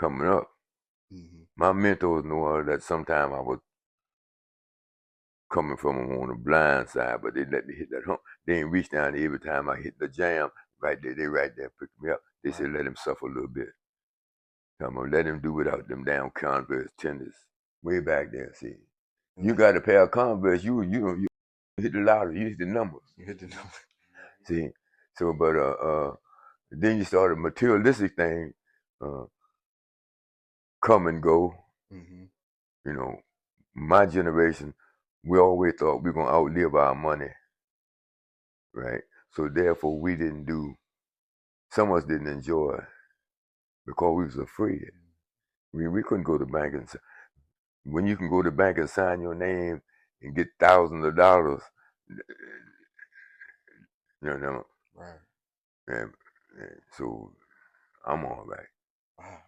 coming up, my mentors know that sometimes I was coming from them on the blind side, but they let me hit that hump. They ain't reach down there every time I hit the jam. Right there, they right there pick me up. They said let him suffer a little bit. Come on, let him do without them down Converse tenders. Way back there, see. You got a pair of Converse, you hit the lottery, you hit the numbers. You hit the number. See. So but then you start a materialistic thing, come and go. You know, my generation, we always thought we were gonna outlive our money. Right? So therefore we didn't do, some of us didn't enjoy it because we was afraid. We couldn't go to the bank and when you can go to the bank and sign your name and get thousands of dollars, you know. Right. And so I'm all right. Wow.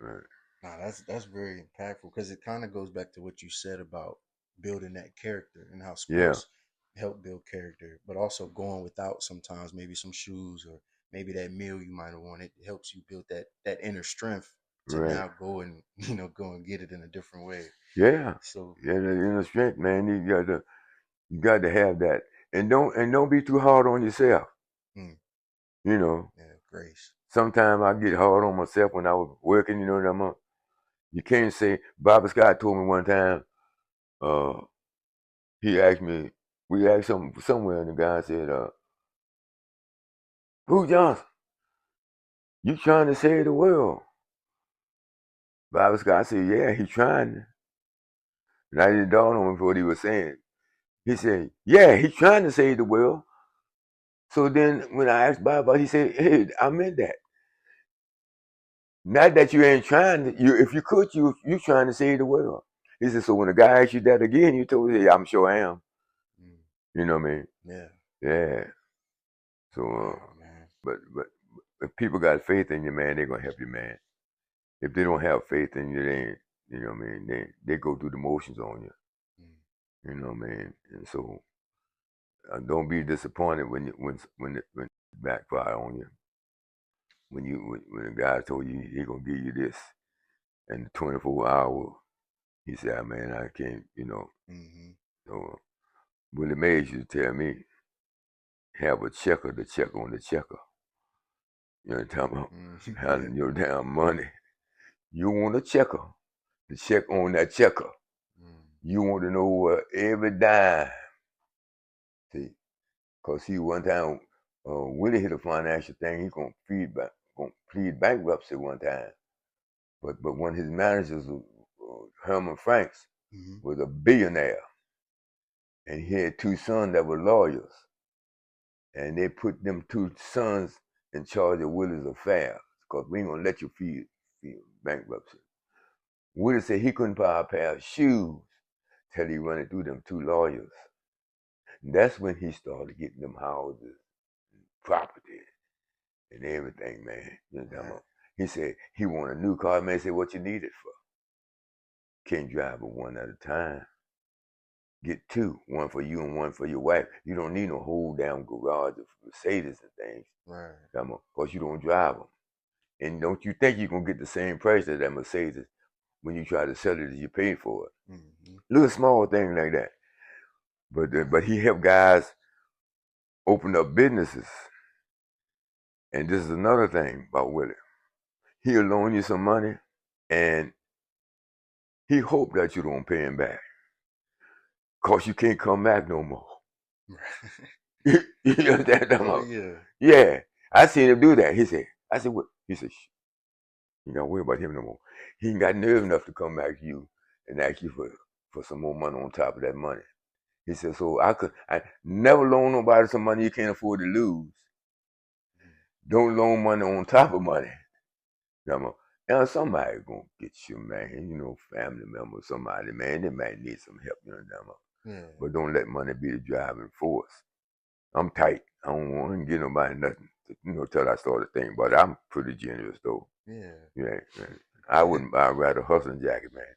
Right. Nah, that's very impactful because it kind of goes back to what you said about building that character and how sports help build character, but also going without sometimes maybe some shoes or maybe that meal you might have wanted. It helps you build that inner strength to Right. now go and go and get it in a different way. Yeah. So Yeah, the inner strength, man. You got to have that. And don't be too hard on yourself. You know. Yeah, grace. Sometimes I get hard on myself when I was working, you know what I mean? You can't say, Bobby Scott told me one time, he asked me, we asked somewhere, and the guy said, Pooh Johnson, you trying to save the world? Bobby Scott said, yeah, he's trying. And I didn't dawn on him what he was saying. He said, yeah, he's trying to save the world. So then when I asked Bobby, he said, hey, I meant that. Not that you ain't trying to, if you could, you trying to save the world. He said, so when a guy asked you that again, you told him, yeah, I'm sure I am. You know what I mean? Yeah. Yeah. So, man. but if people got faith in you, man, they're gonna help you, man. If they don't have faith in you, they ain't, you know what I mean? They go through the motions on you. You know what I mean? And so, don't be disappointed when it backfire on you. When a guy told you he gonna give you this, and 24 hours, he said, "Ah, man, I can't," you know. So Willie Mays used to tell me, have a checker to check on the checker. You know what I'm talking about? Handling your damn money. You want a checker to check on that checker. You want to know where every dime. See, because he one time, Willie hit a financial thing. He gonna plead bankruptcy one time. But one of his managers, Herman Franks, was a billionaire, and he had two sons that were lawyers, and they put them two sons in charge of Willie's affairs because we ain't gonna let you feel bankruptcy. Willie said he couldn't buy a pair of shoes till he run it through them two lawyers. And that's when he started getting them houses, and property, and everything, man. You know, he said he wanted a new car. Man said, "What you need it for? Can't drive it one at a time. Get two, one for you and one for your wife. You don't need no whole damn garage of Mercedes and things. Right. Because you don't drive them. And don't you think you're going to get the same price as that Mercedes when you try to sell it as you paid for it. Little small thing like that. But he helped guys open up businesses. And this is another thing about Willie. He'll loan you some money, and he hope that you don't pay him back. Because you can't come back no more. You understand that? Oh, yeah. Yeah. I seen him do that. I said, what? He said, you don't worry about him no more. He ain't got nerve enough to come back to you and ask you for some more money on top of that money. He said, so I never loan nobody some money you can't afford to lose. Don't loan money on top of money. Now somebody gonna get you, man. You know, family member, somebody, man, they might need some help, you know. Yeah. But don't let money be the driving force. I'm tight. I don't want to give nobody nothing, till I started thinking about it. I'm pretty generous, though. Yeah. I wouldn't buy a hustling jacket, man.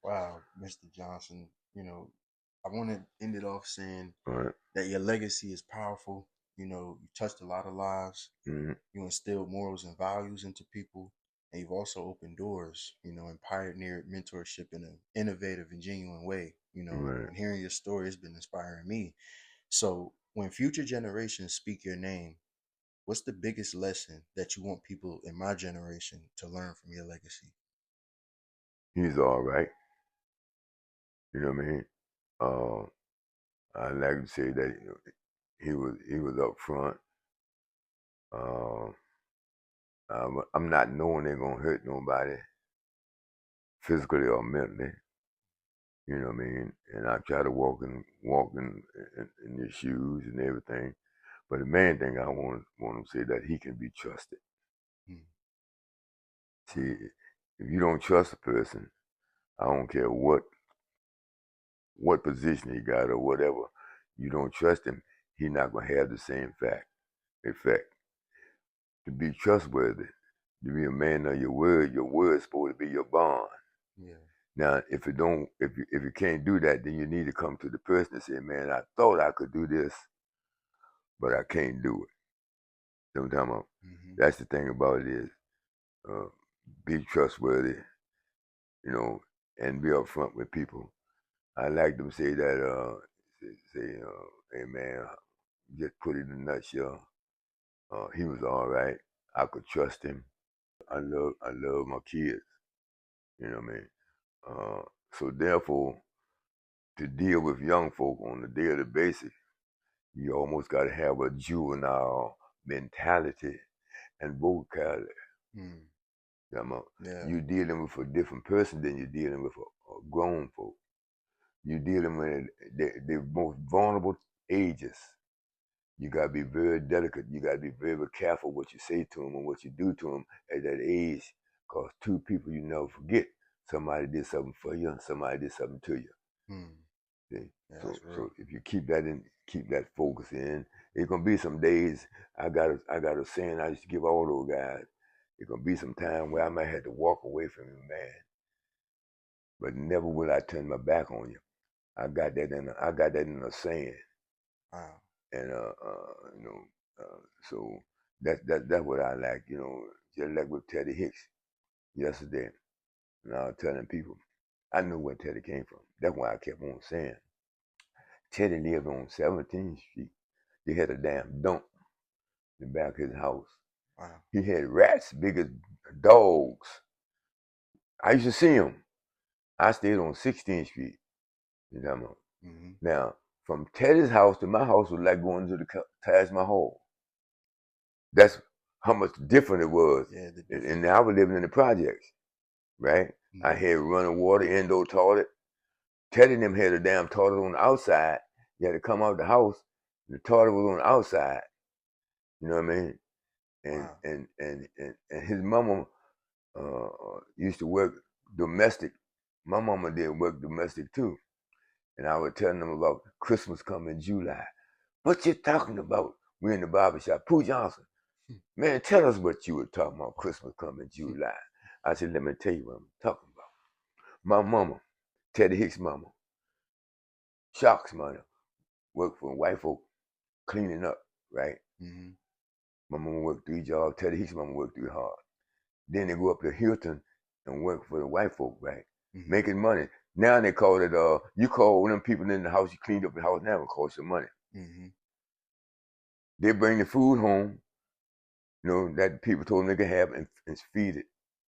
Wow, Mr. Johnson, I want to end it off saying that your legacy is powerful. You touched a lot of lives. You instilled morals and values into people. and you've also opened doors, you know, and pioneered mentorship in an innovative and genuine way. You know, Right. and hearing your story has been inspiring me. So, when future generations speak your name, what's the biggest lesson that you want people in my generation to learn from your legacy? He's all right. You know what I mean? Uh, I like to say that he was up front. Uh, I'm not knowing they're gonna hurt nobody physically or mentally. You know what I mean? And I try to walk in your shoes and everything. But the main thing I want to say that he can be trusted. Hmm. See, if you don't trust a person, I don't care what position he got or whatever, you don't trust him, he's not gonna have the same effect. To be trustworthy, to be a man of your word's supposed to be your bond. Yeah. Now, if you can't do that, then you need to come to the person and say, "Man, I thought I could do this, but I can't do it." Sometimes Hmm. that's the thing about it is uh, be trustworthy, you know, and be upfront with people. I like them say that hey man, just put it in a nutshell. He was all right. I could trust him. I love my kids. You know what I mean? So therefore, to deal with young folk on a daily basis, you almost got to have a juvenile mentality and vocabulary. Hmm. You know, Yeah. you're dealing with a different person than you're dealing with a grown folk. You're dealing with the most vulnerable ages. You got to be very delicate. You got to be very careful what you say to them and what you do to them at that age. Because two people you never forget. Somebody did something for you, and somebody did something to you. Hmm. See? Yeah, So, that's real. so if you keep that focus in, it's gonna be some days. I got a saying I used to give all those guys. It's gonna be some time where I might have to walk away from you, man. But never will I turn my back on you. I got that in a saying, Wow. and you know, so that's what I like. You know, just like with Teddy Hicks yesterday, and I was telling people, I knew where Teddy came from. That's why I kept on saying. Teddy lived on 17th Street. They had a damn dump in the back of his house. Wow. He had rats big as dogs. I used to see him. I stayed on 16th Street. You know, Hmm. now, from Teddy's house to my house was like going to the Taj Mahal. That's how much different it was. Yeah, the And difference. I was living in the projects, right? I Hmm. had running water, indoor toilet. Teddy and them had a damn toilet on the outside. You had to come out the house. The toilet was on the outside. You know what I mean? and Wow. and and and, and his mama used to work domestic. My mama did work domestic too, and I was telling them about Christmas coming July. What you talking about? We in the barber shop. Pooh Johnson, man, tell us what you were talking about. Christmas coming July. I said, let me tell you what I'm talking about. My mama, Teddy Hicks' mama, Shark's mother, worked for white folk cleaning up, right? Hmm. My mama worked 3 jobs. Teddy Hicks' mama worked 3 hard. Then they go up to Hilton and work for the white folk, right? Hmm. Making money. Now they call it, you call them people in the house, you cleaned up the house, now it costs you money. Hmm. They bring the food home, that people told them they could have and feed it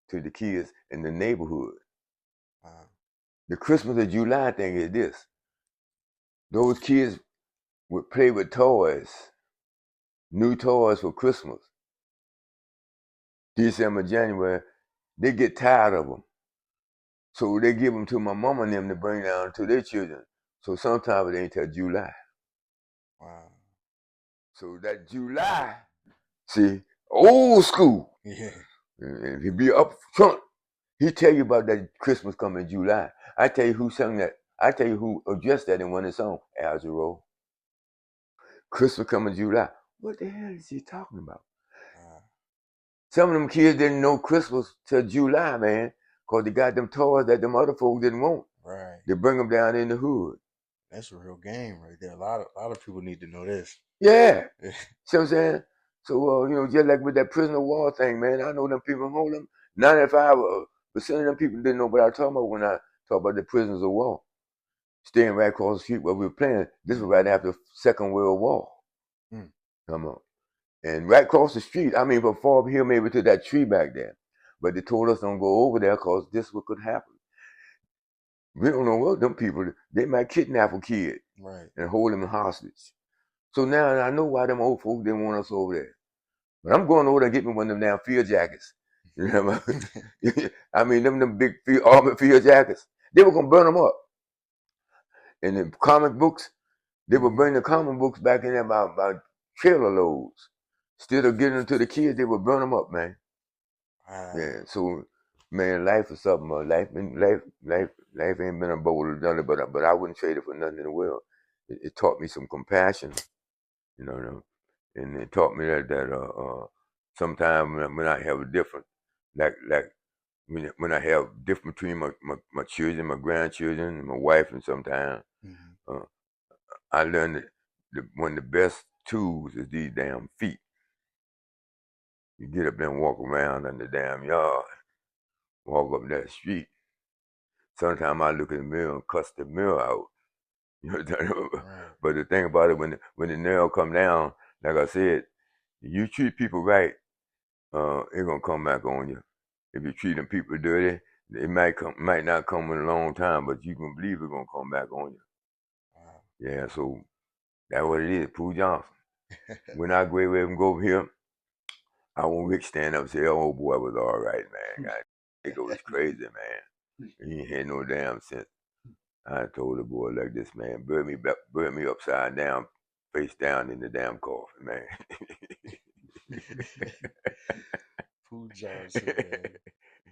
to the kids in the neighborhood. Wow. The Christmas of July thing is this. Those kids would play with toys, new toys for Christmas. December, January, they get tired of them. So they give them to my mama and them to bring down to their children. So sometimes it ain't till July. Wow. So that July, see, old school. Yeah. And if you be up front, he tell you about that Christmas coming July. I tell you who sung that. I tell you who addressed that in one of the songs. Azaro. Christmas coming July. What the hell is he talking about? Wow. Some of them kids didn't know Christmas till July, man, because they got them toys that them other folks didn't want. Right. They bring them down in the hood. That's a real game right there. A lot of people need to know this. Yeah. See what I'm saying? So, just like with that prisoner of war thing, man, I know them people hold them. 95% of them people didn't know what I was talking about when I talk about the prisoners of war. Staying right across the street where we were playing. This was right after the Second World War. Come on. And right across the street, I mean, from Far Hill maybe to that tree back there. But they told us don't go over there because this what could happen. We don't know what them people, they might kidnap a kid and hold him hostage. So now I know why them old folks didn't want us over there. But I'm going over there and get me one of them damn field jackets. You know, I mean, them big armored field jackets. They were going to burn them up. And the comic books, they would burn the comic books back in there by trailer loads. Instead of getting them to the kids, they would burn them up, man. Yeah, so man, life is something. Life ain't been a bowl of thunder, but I wouldn't trade it for nothing in the world. It taught me some compassion, you know, and it taught me that sometimes when I have a different, like when I have different between my children, my grandchildren, and my wife, and sometimes I learned that one of the best tools is these damn feet. You get up there and walk around in the damn yard, walk up that street. Sometimes I look in the mirror and cuss the mirror out. You know, but the thing about it, when the nail come down, like I said, you treat people right, it's gonna come back on you. If you treating people dirty, it might not come in a long time, but you can believe it's gonna come back on you. Yeah, so that's what it is, Pooh Johnson. When I go away and go over here, I want Rick stand up and say, "Oh boy, was all right, man. God, it goes crazy, man. He ain't had no damn sense." I told the boy like this, man, burn me upside down, face down in the damn coffin, man. Pooh Johnson, man.